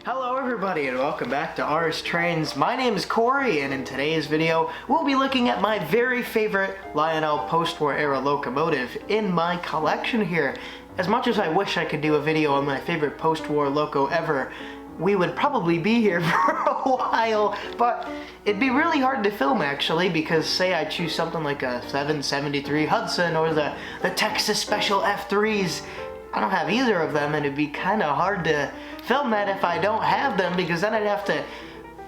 Hello everybody and welcome back to Ours Trains. My name is Corey and in today's video we'll be looking at my very favorite Lionel Postwar era locomotive in my collection here. As much as I wish I could do a video on my favorite post-war loco ever, we would probably be here for a while, but it'd be really hard to film actually, because say I choose something like a 773 Hudson or the Texas Special F3s, I don't have either of them and it'd be kind of hard to film that if I don't have them, because then I'd have to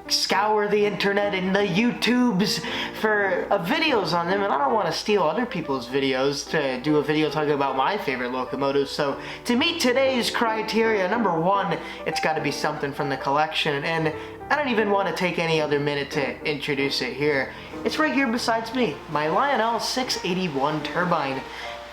scour the internet and the YouTubes for videos on them, and I don't want to steal other people's videos to do a video talking about my favorite locomotives. So to meet today's criteria, number one, it's got to be something from the collection, and I don't even want to take any other minute to introduce it here. It's right here besides me, my Lionel 681 Turbine.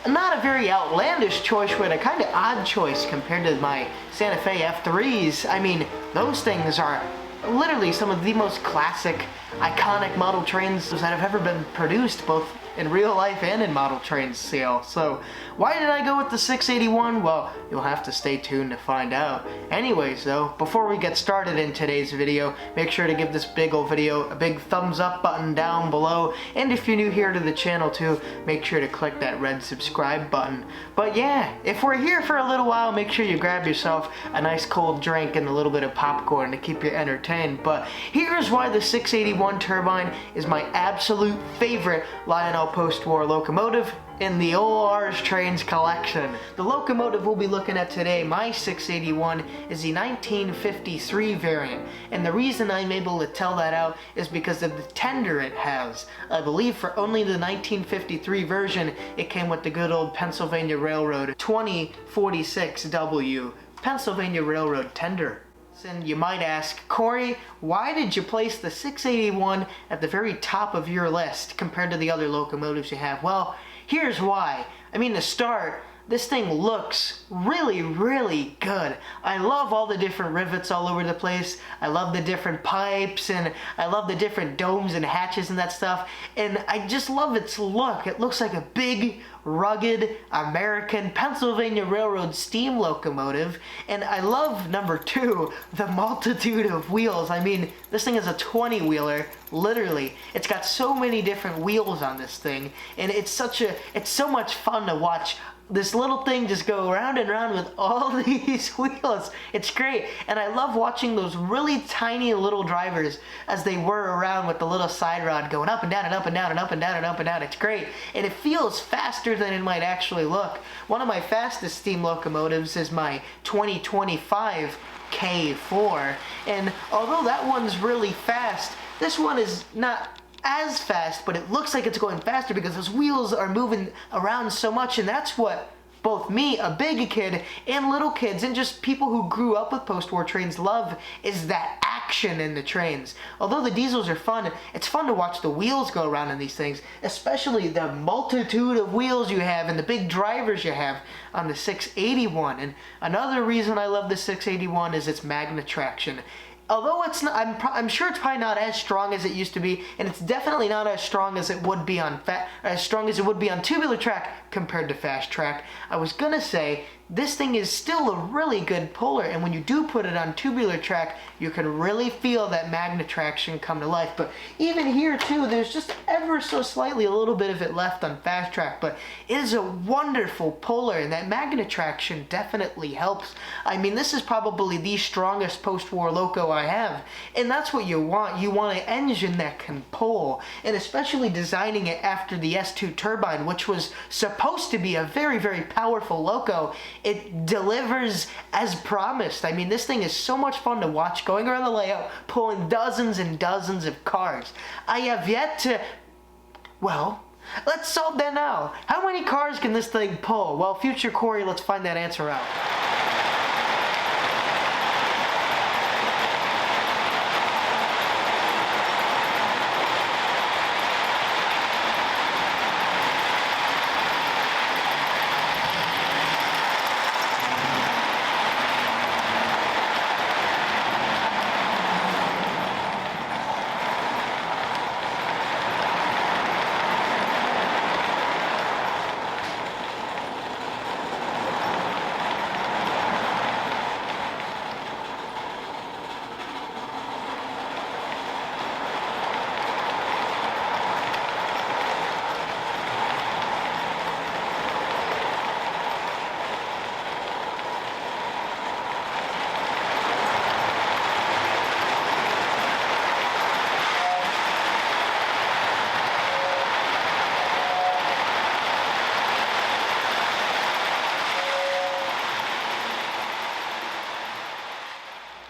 Not a very outlandish choice, but a kind of odd choice compared to my Santa Fe F3s. I mean, those things are literally some of the most classic, iconic model trains that have ever been produced, both in real life and in model train scale. So why did I go with the 681? Well, you'll have to stay tuned to find out. Anyways though, before we get started in today's video, make sure to give this big ol' video a big thumbs up button down below, and if you're new here to the channel too, make sure to click that red subscribe button. But yeah, if we're here for a little while, make sure you grab yourself a nice cold drink and a little bit of popcorn to keep you entertained. But here's why the 681 Turbine is my absolute favorite Lionel Postwar locomotive in the Ours Trains collection. The locomotive we'll be looking at today, my 681, is the 1953 variant, and the reason I'm able to tell that out is because of the tender it has. I believe for only the 1953 version, it came with the good old Pennsylvania Railroad 2046W Pennsylvania Railroad tender. And you might ask, Corey, why did you place the 681 at the very top of your list compared to the other locomotives you have? Well, here's why. I mean, to start, this thing looks really, really good. I love all the different rivets all over the place. I love the different pipes, and I love the different domes and hatches and that stuff. And I just love its look. It looks like a big, rugged, American Pennsylvania Railroad steam locomotive. And I love, number two, the multitude of wheels. I mean, this thing is a 20-wheeler, literally. It's got so many different wheels on this thing, and it's so much fun to watch this little thing just go around and around with all these wheels. It's great, and I love watching those really tiny little drivers as they whir around with the little side rod going up and down and up and down and up and down and up and down. It's great, and it feels faster than it might actually look. One of my fastest steam locomotives is my 2025 K4, and although that one's really fast, this one is not as fast, but it looks like it's going faster because those wheels are moving around so much, and that's what both me, a big kid, and little kids, and just people who grew up with post-war trains love, is that action in the trains. Although the diesels are fun, it's fun to watch the wheels go around in these things, especially the multitude of wheels you have and the big drivers you have on the 681. And another reason I love the 681 is its magna traction. Although it's not, I'm sure it's probably not as strong as it used to be, and it's definitely not as strong as it would be on tubular track compared to fast track. I was gonna say this thing is still a really good puller, and when you do put it on tubular track, you can really feel that magna traction come to life. But even here too, there's just ever so slightly a little bit of it left on fast track, but it is a wonderful puller, and that magna traction definitely helps. I mean, this is probably the strongest post-war loco I have, and that's what you want. You want an engine that can pull, and especially designing it after the S2 Turbine, which was supposed to be a very, very powerful loco. It delivers as promised. I mean, this thing is so much fun to watch going around the layout, pulling dozens and dozens of cars. I have yet to, well, let's solve that now. How many cars can this thing pull? Well, future Corey, let's find that answer out.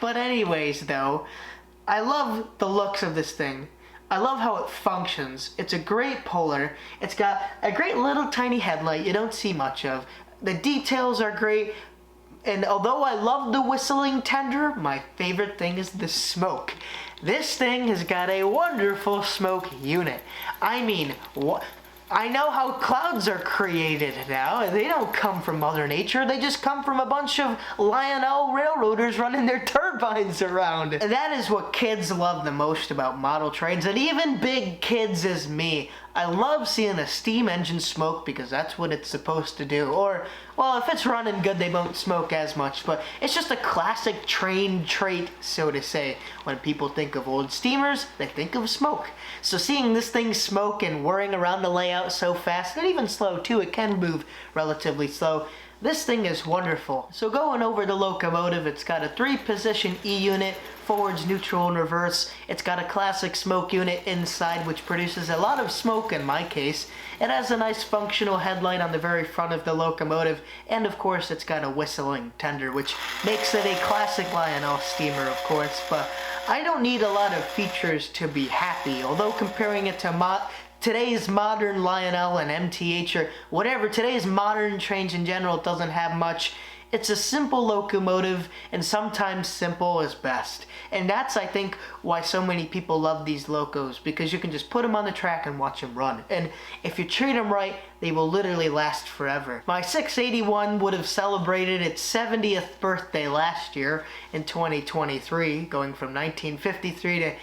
But anyways though, I love the looks of this thing. I love how it functions. It's a great puller. It's got a great little tiny headlight you don't see much of. The details are great. And although I love the whistling tender, my favorite thing is the smoke. This thing has got a wonderful smoke unit. I mean, I know how clouds are created now. They don't come from Mother Nature. They just come from a bunch of Lionel railroaders running their turbines around. And that is what kids love the most about model trains, and even big kids as me. I love seeing a steam engine smoke because that's what it's supposed to do. Or, well, if it's running good, they won't smoke as much, but it's just a classic train trait, so to say. When people think of old steamers, they think of smoke. So seeing this thing smoke and whirring around the layout so fast, and even slow too, it can move relatively slow. This thing is wonderful. So going over the locomotive, it's got a 3-position E unit, forwards, neutral, and reverse. It's got a classic smoke unit inside, which produces a lot of smoke in my case. It has a nice functional headlight on the very front of the locomotive, and of course it's got a whistling tender, which makes it a classic Lionel steamer, of course. But I don't need a lot of features to be happy, although comparing it to today's modern Lionel and MTH or whatever, today's modern trains in general doesn't have much. It's a simple locomotive, and sometimes simple is best. And that's, I think, why so many people love these locos, because you can just put them on the track and watch them run. And if you treat them right, they will literally last forever. My 681 would have celebrated its 70th birthday last year in 2023, going from 1953 to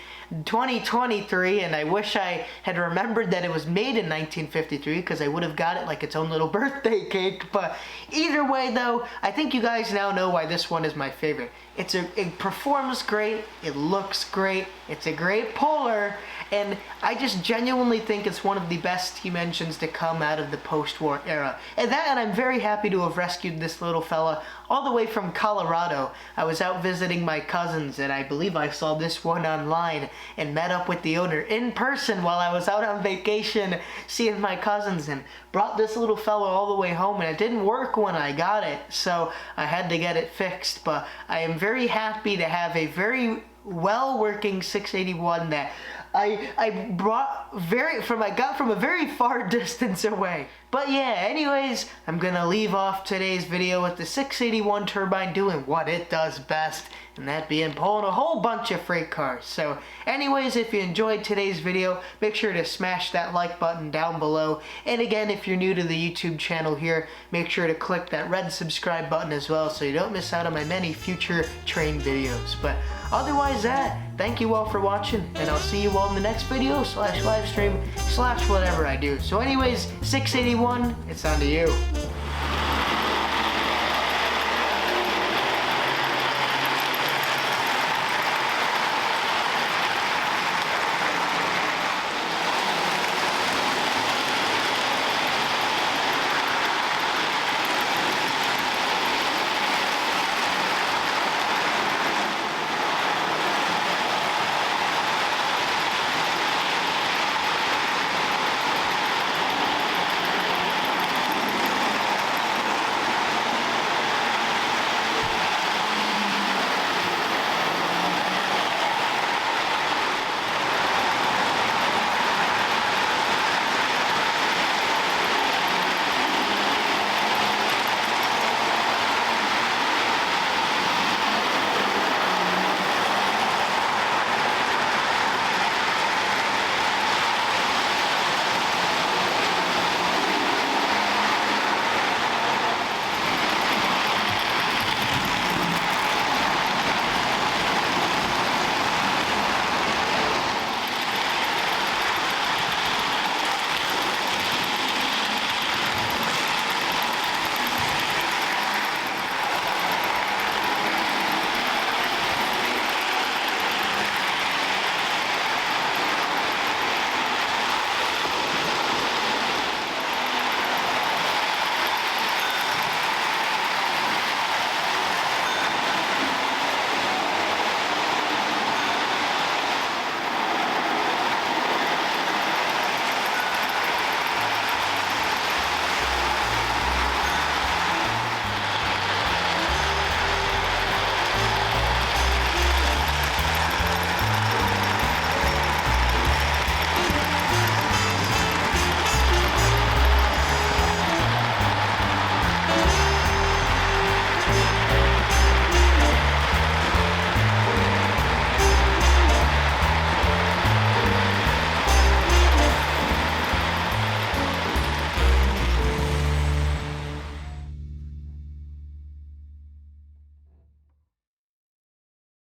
2023, and I wish I had remembered that it was made in 1953 because I would have got it like its own little birthday cake. But either way though, I think you guys now know why this one is my favorite. It performs great, it looks great, it's a great puller, and I just genuinely think it's one of the best steam engines to come out of the post-war era. And I'm very happy to have rescued this little fella all the way from Colorado. I was out visiting my cousins, and I believe I saw this one online and met up with the owner in person while I was out on vacation seeing my cousins, and brought this little fella all the way home, and it didn't work when I got it, so I had to get it fixed. But I am very happy to have a very well-working 681 that I got from a very far distance away. But yeah, anyways, I'm gonna leave off today's video with the 681 turbine doing what it does best, and that being pulling a whole bunch of freight cars. So anyways, if you enjoyed today's video, make sure to smash that like button down below. And again, if you're new to the YouTube channel here, make sure to click that red subscribe button as well so you don't miss out on my many future train videos. But otherwise thank you all for watching, and I'll see you all in the next video / live stream / whatever I do. So anyways, 681, it's on to you.